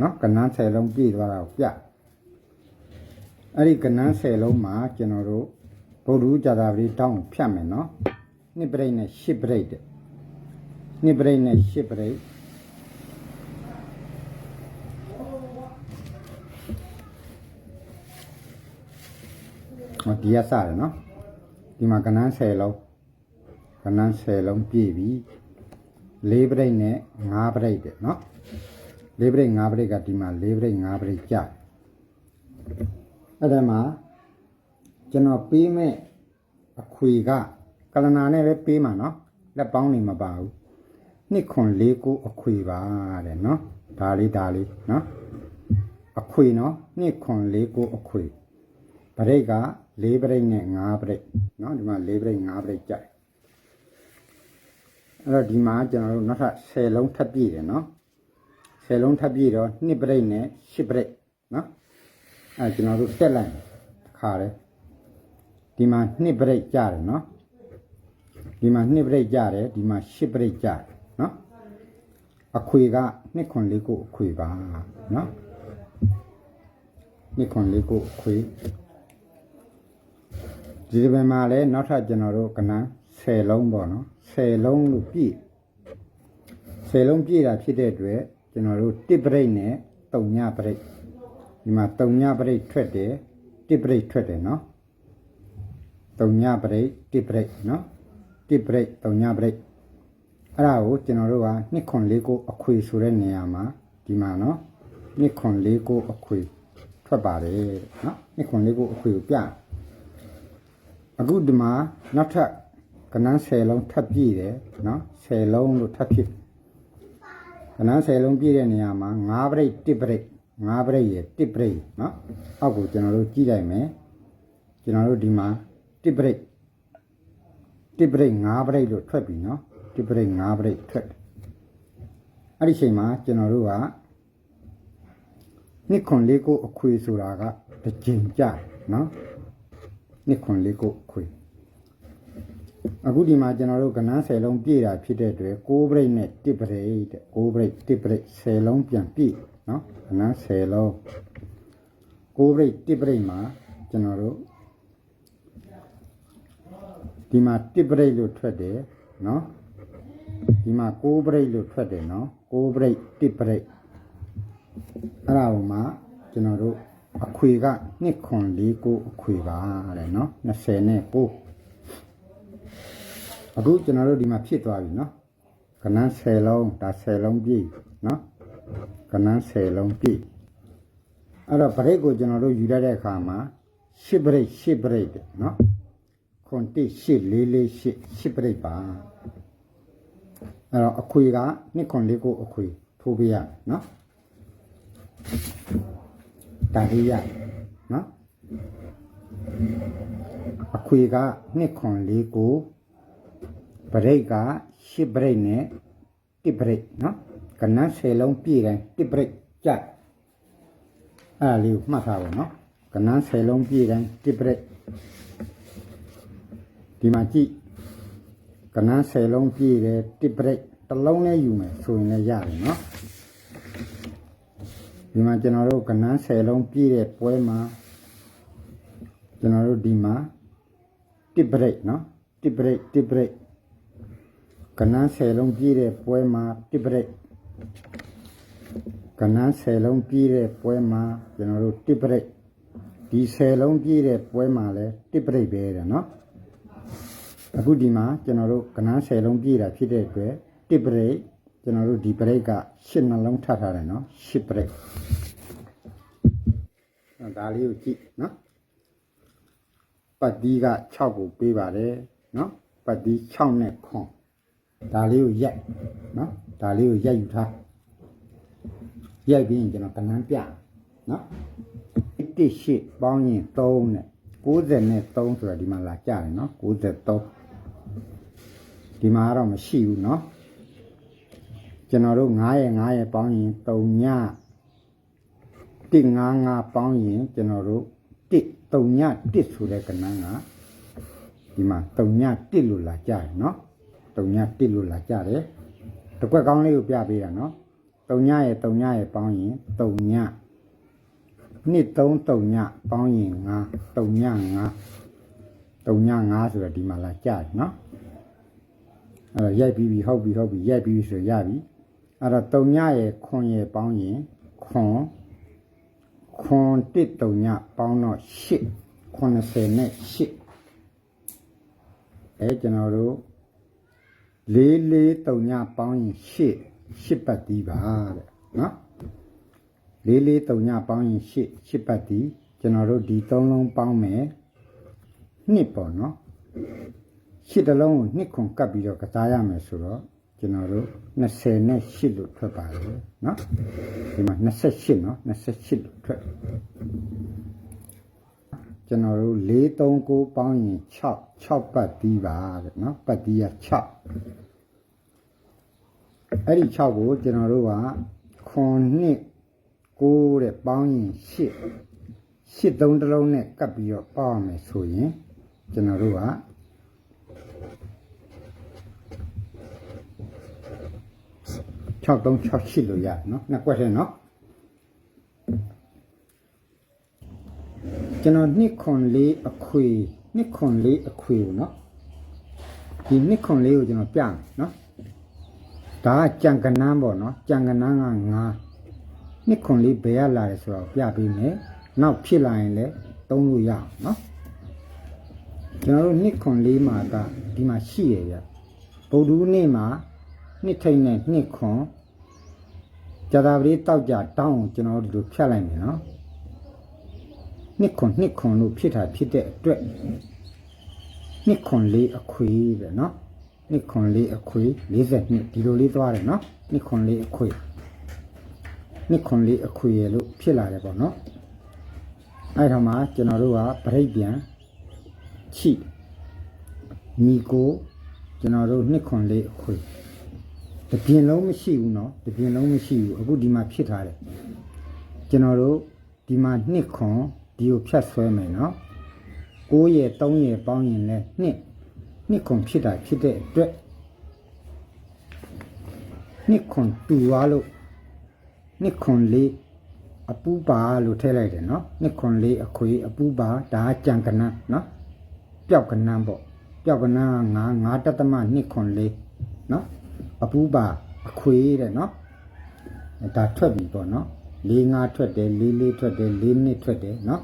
နော်ကဏ္ဍ10လုံးပြည့်သွားတာကိုပြအဲ့ဒီကဏ္ဍ10လုံးမှာကျွန်တော်တို့ဗုဒ္ဓကြာတာပတိတောင်းဖြတ်မယ်နော်နှစ်ပရိတ်နဲ့10ပရိတ်တဲ့နှစ်ပရိတ်နဲ့10ပရိတ်ဒီရစတယ်နော်ဒီမှာကဏ္ဍ10လုံးကဏ္ဍ10လုံးပြည့်ပြီ4ပရိတ်နဲ့5ပရိတ်တဲ့နော်4ပရိတ်5ပရိတ်ကဒီမှာ4ပရိတ်5ပရိတ်ကြာအဲ့ဒါမှာကျွန်တော်ပေးမဲ့အခွေကကလနာနဲ့ပဲပေးမှာနော်လက်ပေါင်းနေမပါဘူးနှစ်ခွန်4ကိုအခွေပါတဲ့နော်ဒါလေးနော်အခွေနော်နှစ်ခွန်4ကိုအခွေပရိတ်က4ပရိတ်နဲ့5ပရိတ်နော်ဒီမှာ4ပရိတ်5ပရိတ်ကြာအဲ့တော့ဒီမှာကျွန်တော်တို့နောက်ထပ်10လုံးထပ်ပြည့်တယ်နော်10လုံးထပ်ပြည့်တော့2ပရိတ်နဲ့10ပရိတ်နော်အဲကျွန်တော်တို့တက်လိုက်ခါတယ်ဒီမှာ2ပရိတ်ကြတယ်နော်ဒီမှာ2ပရိတ်ကြတယ်ဒီမှာ10ပရိတ်ကြတယ်နော်အခွေက2ခွန်4ကိုအခွေပါနော်2ခွန်4ကိုအခွေဒီဘက်မှာလည်းနောက်ထပ်ကျွန်တော်တို့ကဏ္ဍ10လုံးပေါ့နော်10လုံးလို့ပြည့်10လုံးပြည့်တာဖြစ်တဲ့အတွက်ကျွန်တော်တို့1ပရိတ်နဲ့3ညပရိတ်ဒီမှာ3ညပရိတ်ထွက်တယ်1ပရိတ်ထွက်တယ်နော်3ညပရိတ်1ပရိတ်နော်1ပရိတ်3ညပရိတ်အဲ့ဒါကိုကျွန်တော်တို့က2ခွန်4ကိုအခွေဆိုတဲ့နေရာမှာဒီမှာနော်2ခွန်4ကိုအခွေထွက်ပါတယ်နော်2ခွန်4ကိုအခွေကိုပြအခုဒီမှာနောက်ထပ်ကဏ္ဍ10လုံးထပ်ပြည့်တယ်နော်10လုံးလို့ထပ်ဖြစ်ကဏ္ဍ10လုံးပြည့်တဲ့နေရာမှာ5ပရိတ်1ပရိတ်5ပရိတ်ရ1ပရိတ်နော်အောက်ကိုကျွန်တော်တို့ကြည့်လိုက်မယ်ကျွန်တော်တို့ဒီမှာ1ပရိတ်1ပရိတ်5ပရိတ်လို့ထွက်ပြီနော်1ပရိတ်5ပရိတ်ထွက်အဲ့ဒီချိန်မှာကျွန်တော်တို့ကနှစ်ခွန်4ကိုအခွေဆိုတာကတစ်ကြိမ်ကြာနော်နှစ်ခွန်4ကိုအခွေအခုဒီမှာကျွန်တော်တို့ကဏ္ဍ10လုံးပြည့်တာဖြစ်တဲ့အတွက်6ပရိတ်နဲ့1ပရိတ်တဲ့6ပရိတ်1ပရိတ်10လုံးပြန်ပြည့်နော်ကဏ္ဍ10လုံး6ပရိတ်1ပရိတ်မှာကျွန်တော်တို့ဒီမှာ1ပရိတ်လို့ထွက်တယ်နော်ဒီမှာ6ပရိတ်လို့ထွက်တယ်နော်6ပရိတ်1ပရိတ်အဲ့ဒါဟိုမှာကျွန်တော်တို့အခွေက2ခွန်4ကိုအခွေပါတဲ့နော်20နဲ့9အခုကျွန်တော်တို့ဒီမှာဖြစ်သွားပြီနော်ကဏ္ဍ10လုံးဒါ10လုံးပြည့်နော်ကဏ္ဍ10လုံးပြည့်အဲ့တော့ပရိတ်ကိုကျွန်တော်တို့ယူရတဲ့အခါမှာ10ပရိတ်10ပရိတ်နော်ခွန်1 8 4 4 8ပရိတ်ပါအဲ့တော့အခွေက2ခွန်4ကိုအခွေထိုးပေးရနော်တာရရနော်အခွေက2ခွန်4ကိုပရိတ်က10ပရိတ်နဲ့1ပရိတ်နော်ကဏ္ဍ10လုံးပြည့်တိုင်း1ပရိတ်ကြအဲ့ဒါလေးကိုမှတ်ထားပါနော်ကဏ္ဍ10လုံးပြည့်တိုင်း1ပရိတ်ဒီမှာကြည့်ကဏ္ဍ10လုံးပြည့်တယ်1ပရိတ်တစ်လုံးနဲ့ယူမယ်ဆိုရင်လည်းရတယ်နော်ဒီမှာကျွန်တော်တို့ကဏ္ဍ10လုံးပြည့်တဲ့ပွဲမှာကျွန်တော်တို့ဒီမှာ1ပရိတ်နော်1ပရိတ်1ပရိတ်ကဏ္ဍ10လုံးပြည့်တဲ့ပွဲမှာ1ပရိတ်ကဏ္ဍ10လုံးပြည့်တဲ့ပွဲမှာကျွန်တော်တို့1ပရိတ်ဒီ10လုံးပြည့်တဲ့ပွဲမှာလည်း1ပရိတ်ပဲတဲ့နော်အခုဒီမှာကျွန်တော်တို့ကဏ္ဍ10လုံးပြည့်တာဖြစ်တဲ့အတွက်1ပရိတ်ကျွန်တော်တို့ဒီပရိတ်က10နှလုံးထပ်ထားတယ်နော်10ပရိတ်ဒါလေးကိုကြည့်နော်ပတ်တီးက6ကိုပေးပါတယ်နော်ပတ်တီး6နဲ့ခွန်ဒါလေးကိုရိုက်နော်ဒါလေးကိုရိုက်ယူထားရိုက်ပြီးရင်ကျွန်တော်ကဏ္ဍပြနော်18ပေါင်းရင်3နဲ့90နဲ့3ဆိုတာဒီမှာလာကြတယ်နော်93ဒီမှာတော့မရှိဘူးနော်ကျွန်တော်တို့9ရဲ့ပေါင်းရင်3ည155ပေါင်းရင်ကျွန်တော်တို့3ည1ဆိုတဲ့ကဏ္ဍကဒီမှာ3ည1လို့လာကြတယ်နော်3ည1လို့လာကြတယ်တစ်ခွက်ကောင်းလေးကိုပြပေးတာနော် တုံညရဲ့တုံညရဲ့ပေါင်းရင်တုံညနှစ်3တုံညပေါင်းရင်9တုံည9တုံည9ဆိုတော့ဒီမှာလာကြားနော်အဲ့တော့ရိုက်ပြီးဟုတ်ပြီရိုက်ပြီးဆိုရပြီအဲ့တော့တုံညရဲ့ခွန်ရဲ့ပေါင်းရင်ခွန်1တုံညပေါင်းတော့8 80နဲ့8အဲကျွန်တော်တို့4တုံညပေါင်းရင်8ပတ်တီးပါတဲ့နော်4တုံညပေါင်းရင်8ပတ်တီးကျွန်တော်တို့ဒီ3လုံးပေါင်းမယ်2ပေါ့နော်8တလုံးကို2ခွန်ကပ်ပြီးတော့ကစားရမယ်ဆိုတော့ကျွန်တော်တို့20နဲ့8လို့ထွက်ပါတယ်နော်ဒီမှာ28နော်28လို့ထွက်ကျွန်တော်တို့439ပေါင်းရင်6ပတ်တီးပါတဲ့နော်ပတ်တီးက6အဲ့ဒီ6ကိုကျွန်တော်တို့ကခွန်နှစ်9တဲ့ပေါင်းရင်8 3တလုံးနဲ့ကပ်ပြီးတော့ပေါင်းရမယ်ဆိုရင်ကျွန်တော်တို့က6368လို့ရနော်နှစ်ကွက်ထဲနော်ကျွန်တော်နှစ်ခွန်လေးအခွေကိုနော်ဒီနှစ်ခွန်လေးကိုကျွန်တော်ပြမယ်နော်ဒါကကြံကနန်းပေါ့နော်ကြံကနန်းက9နှစ်ခွန်လေးဘယ်ရလာတယ်ဆိုတော့ပြပေးမယ်နောက်ဖြစ်လာရင်လည်းသုံးလို့ရအောင်နော်ကျွန်တော်တို့နှစ်ခွန်လေးမှာကဒီမှာရှိရပြဗုဒ္ဓနေ့မှာနှစ်ထိန်နဲ့နှစ်ခွန်ဇာတာပတိတောက်ကြတောင်းကိုကျွန်တော်တို့ဒီလိုဖြတ်လိုက်မယ်နော်နှစ်ခွန်လို့ဖြစ်တာဖြစ်တဲ့အတွက်နှစ်ခွန်လေးအခွေပဲနော်နှစ်ခွန်လေးအခွေ42ဒီလိုလေးသွားတယ်နော်နှစ်ခွန်လေးအခွေရလို့ဖြစ်လာတယ်ပေါ့နော်အဲ့တော့မှကျွန်တော်တို့ကပရိတ်ပြန်ချိညီကိုကျွန်တော်တို့နှစ်ခွန်လေးအခွေတပြင်းလုံးမရှိဘူးနော်တပြင်းလုံးမရှိဘူးအခုဒီမှာဖြစ်ထားတယ်ကျွန်တော်တို့ဒီမှာနှစ်ခွန်ဒီကိုဖြတ်ဆွဲမယ်နော်9ရဲ့3ရဲ့ပေါင်းရင်လည်းနှစ်ခွန်ဖြစ်တာဖြစ်တဲ့အတွက်နှစ်ခွန်တူသွားလို့နှစ်ခွန်လေးအပူပါလို့ထည့်လိုက်တယ်နော်နှစ်ခွန်လေးအခွေအပူပါဒါကကြံကနန်းနော်ပျောက်ကနန်းပေါ့ပျောက်ကနန်းက9တသမနှစ်ခွန်လေးနော်အပူပါအခွေတဲ့နော်ဒါထွက်ပြီပေါ့နော်4-5ထွက်တယ်4-4ထွက်တယ်4-2ထွက်တယ်နော်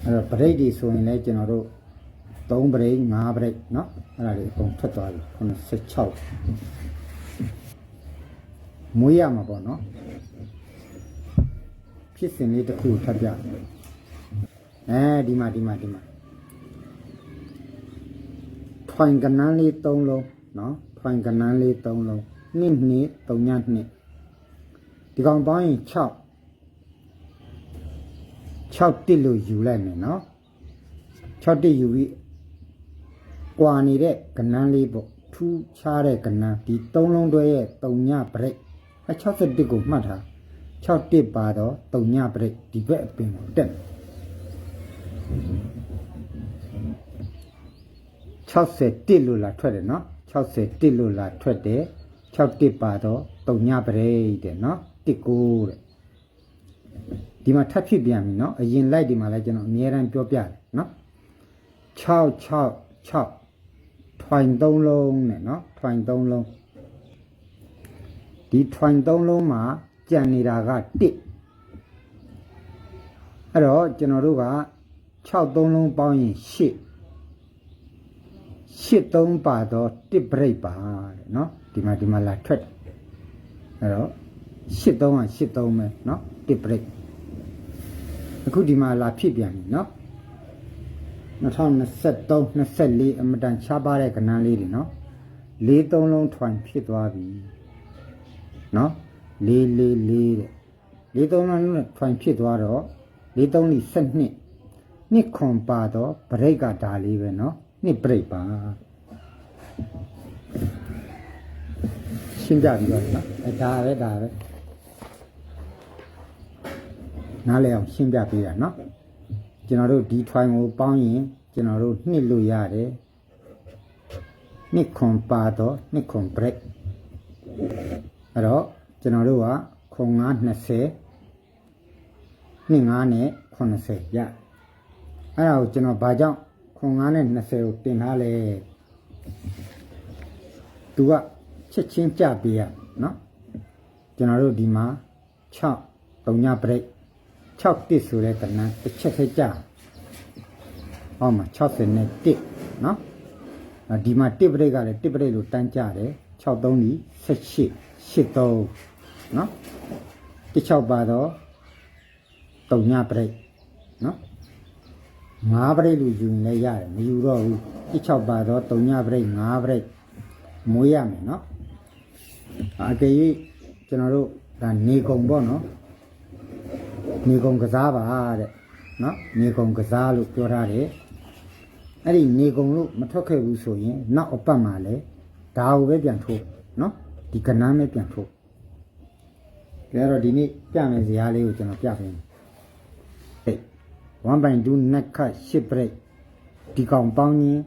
အဲ့တော့ပရိတ်ဒီဆိုရင်လည်းကျွန်တော်တို့3ပရိတ်5ပရိတ်နော်အဲ့ဒါလေးအကုန်ထွက်သွားပြီ86မွေးရမှာပေါ့နော်ဖြစ်စဉ်လေးတစ်ခုထပ်ပြအဲဒီမှာထွင်ကနန်းလေး3လုံးနော်ထွင်ကနန်းလေး3လုံး2 3 2ဒီကောင်ပေါင်းရင်6တစ်လို့ယူလိုက်မယ်နော်6တစ်ယူပြီးကွာနေတဲ့ကနန်းလေးပေါ့ထူးခြားတဲ့ကနန်းဒီ3လုံးတွဲရဲ့3ညပရိတ်61ကိုမှတ်ထား6တစ်ပါတော့3ညပရိတ်ဒီဘက်အပင်ကိုတက်61လို့လာထွက်တယ်နော်61လို့လာထွက်တယ်6တစ်ပါတော့3ညပရိတ်တဲ့နော်19တဲ့ဒီမှာထပ်ဖြစ်ပြန်ပြီနော်အရင်လိုက်ဒီမှာလည်းကျွန်တော်အများအားပြောပြတယ်နော်6ထွင်3လုံးနဲ့နော်ထွင်3လုံးဒီထွင်3လုံးမှာကြံနေတာက1အဲ့တော့ကျွန်တော်တို့က6 3လုံးပေါင်းရင်8 3ပါတော့1 break ပါတဲ့နော်ဒီမှာလာထွက်အဲ့တော့8 3က8 3ပဲနော်1 break အခုဒီမှာလာဖြစ်ပြန်ပြီနော်2023 24အမတန်ချပါတဲ့ကဏ္ဍလေးတွေနော်4 3လုံးထွင်ဖြစ်သွားပြီနော်4 4 4တဲ့4 3လုံးထွင်ဖြစ်သွားတော့4 3 12နှစ်ခွန်ပါတော့ဘရိတ်ကဒါလေးပဲနော်နှစ်ဘရိတ်ပါရှင်းကြပြီတော့နော်ဒါပဲနားလည်အောင်ရှင်းပြပေးတာနော်ကျွန်တော်တို့ဒီထွိုင်ကိုပေါင်းရင်ကျွန်တော်တို့နှစ်လို့ရတယ်နှစ်ခွန်ပါတော့နှစ်ခွန် break အဲ့တော့ ကျွန်တော်တို့ကခွန်9 20နှစ်9နဲ့80ရအဲ့ဒါကိုကျွန်တော်ဘာကြောင့်ခွန်9နဲ့20ကိုတင်ထားလဲသူကချက်ချင်းကြပေးရနော်ကျွန်တော်တို့ဒီမှာ6 3ညပရိတ်6တစ်ဆိုတဲ့ကဏ္ဍတစ်ချက်ထဲကြဟောမှာ60နဲ့1နော်ဒီမှာ1ပရိတ်ကလည်း1ပရိတ်လို့တန်းကြတယ်6 3ဒီ18 83နော်16ပါတော့3ညပရိတ်နော်5ပရိတ်လို့ယူနေရတယ်မယူတော့ဘူး16ပါတော့3ညပရိတ်5ပရိတ်မွေးရမယ်နော်အကယ်၍ကျွန်တော်တို့ဒါနေကုံပေါ့နော်နေကုံကစားပါတဲ့နော်နေကုံကစားလို့ပြောထားတယ်အဲ့ဒီနေကုံလို့မထွက်ခဲ့ဘူးဆိုရင်နောက်အပတ်မှာလဲဒါကိုပဲပြန်ထိုးနော်ဒီကဏ္ဍပဲပြန်ထိုးဒါတော့ဒီနေ့ပြမယ်ဇာတ်လေးကိုကျွန်တော်ပြပေးမယ်ဟေး1.2 net cut 10 break ဒီကောင်ပေါင်းရင်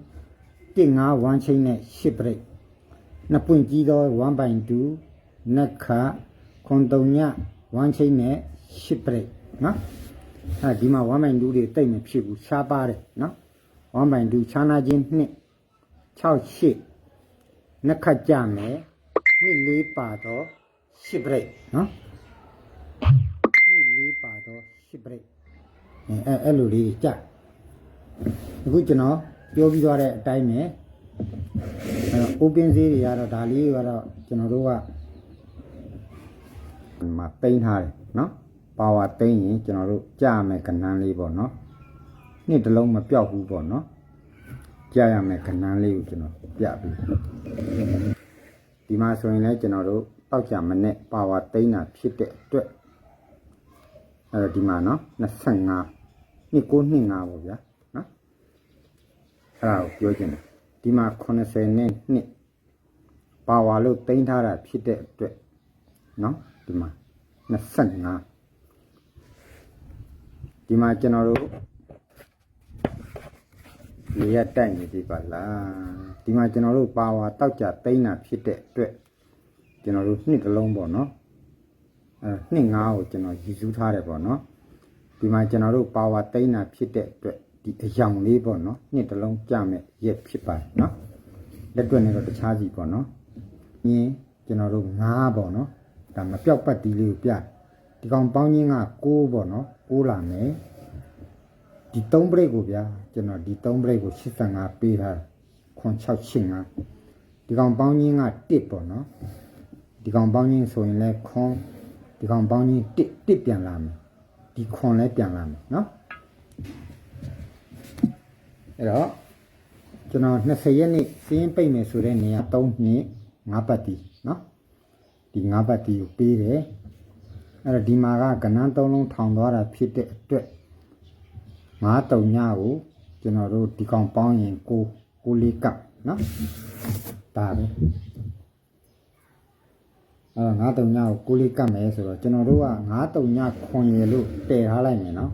1.5 1 chain နဲ့10 break နှစ်ပွင့်ကြီးတော့1.2 net cut ခွန်3ည1 chain နဲ့10 break နော်အဲဒီမှာ1.2တွေတိတ်မဖြစ်ဘူးရှားပါတယ်နော်1.2ချာနာချင်း2 6 8နှစ်ခတ်ကြမယ်နှစ်4ပါတော့10 break နော်နှစ်4ပါတော့10 break အဲ့လိုလေးကြအခုကျွန်တော်ပြောပြီးသွားတဲ့အတိုင်းပဲopen ဈေးတွေကတော့ဒါလေးကတော့ကျွန်တော်တို့ကမှာပိန်းထားတယ်နော်ပါဝါသိမ်းရင်ကျွန်တော်တို့ကြာမယ်ကဏ္ဍလေးပေါ့နော်နှစ်တစ်လုံးမပြောက်ဘူးပေါ့နော်ကြာရမယ်ကဏ္ဍလေးကိုကျွန်တော်ပြပြီးဒီမှာဆိုရင်လည်းကျွန်တော်တို့တောက်ကြမနဲ့ပါဝါသိမ်းတာဖြစ်တဲ့အတွက်အဲ့တော့ဒီမှာနော်25နှစ်9နှစ်5ပေါ့ဗျာနော်အဲ့ဒါကိုပြောချင်တယ်ဒီမှာ80နဲ့နှစ်ပါဝါလို့သိမ်းထားတာဖြစ်တဲ့အတွက်နော်ဒီမှာ25ဒီမှာကျွန်တော်တို့လေရတိုက်နေပြီပါလားဒီမှာကျွန်တော်တို့ပါဝါတောက်ကြသိမ်းတာဖြစ်တဲ့အတွက်ကျွန်တော်တို့နှစ်တစ်လုံးပေါ့နော်နှစ်9ကိုကျွန်တော်ရည်စူးထားတယ်ပေါ့နော်ဒီမှာကျွန်တော်တို့ပါဝါသိမ်းတာဖြစ်တဲ့အတွက်ဒီအယောင်လေးပေါ့နော်နှစ်တစ်လုံးကြမဲ့ရက်ဖြစ်ပါတယ်နော်လက်တွက်နေတော့တခြားစီပေါ့နော်ညင်းကျွန်တော်တို့9ပေါ့နော်ဒါမပြောက်ပတ်တီးလေးကိုပြဒီကောင်ပေါင်းချင်းက6ပေါ့နော်6လာမယ်ဒီ3 break ကိုဗျာကျွန်တော်ဒီ3 break ကို85ပေးထားခွန်685ဒီကောင်ပေါင်းချင်းက1ပေါ့နော်ဒီကောင်ပေါင်းချင်းဆိုရင်လဲခွန်ဒီကောင်ပေါင်းချင်း1ပြန်လာမယ်ဒီခွန်လဲပြန်လာမယ်နော်အဲ့တော့ကျွန်တော်20ရက်နေ့စင်းပိတ်မယ်ဆိုတဲ့နေရာ3နှစ်5ပတ်တီနော်ဒီ5ပတ်တီကိုပေးတယ်အဲ့တော့ဒီမှာကကဏ္ဍ3လုံးထောင်သွားတာဖြစ်တဲ့အတွက်9 3ညကိုကျွန်တော်တို့ဒီကောင်ပေါင်းရင်6 4 4ကပ်နော်ဒါပဲအဲ့9 3ညကို6 4ကပ်မယ်ဆိုတော့ကျွန်တော်တို့က9 3ညခွန်ရည်လို့တည်ထားလိုက်မယ်နော်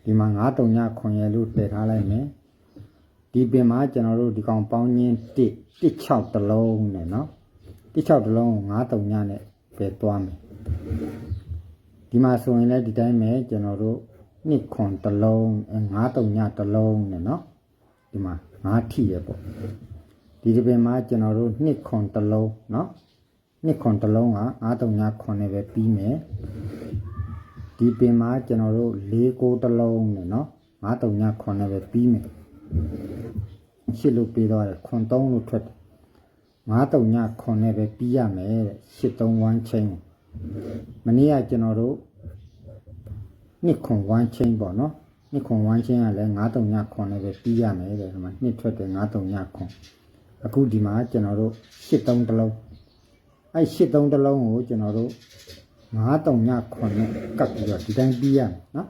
ဒီမှာ9 3ညခွန်ရည်လို့တည်ထားလိုက်မယ်ဒီပင်မှာကျွန်တော်တို့ဒီကောင်ပေါင်းရင်း1 6 တလုံးနဲ့နော်1 6 တလုံးကို9 3ညနဲ့ပဲသွားမယ်ဒီမှာဆိုရင်လည်းဒီတိုင်းပဲကျွန်တော်တို့နှစ်ခွန်တလုံး9 3ညတလုံးနဲ့နော်ဒီမှာ9ထိရပေါ့ဒီပင်မှာကျွန်တော်တို့နှစ်ခွန်တလုံးနော်နှစ်ခွန်တလုံးက9 3ညခွန်နဲ့ပဲပြီးမယ်ဒီပင်မှာကျွန်တော်တို့4 9တလုံးနဲ့နော်9 3ညခွန်နဲ့ပဲပြီးမယ်ရှစ်လို့ပြီးတော့ခွန်3လို့ထွက်9 3ညခွန်နဲ့ပဲပြီးရမယ်တဲ့8 3 1 chain မနေ့ကကျွန်တော်တို့နှစ်ခွန်1 chain ပေါ့နော်နှစ်ခွန်1 chain ကလည်း9 3ညခွန်နဲ့ပဲပြီးရမယ်တဲ့ဒီမှာနှစ်ထွက်တယ်9 3ညခွန်အခုဒီမှာကျွန်တော်တို့8 3တလုံးအဲ့8 3တလုံးကိုကျွန်တော်တို့9 3ညခွန်နဲ့ကပ်ပြီးတော့ဒီတိုင်းပြီးရမယ်နော်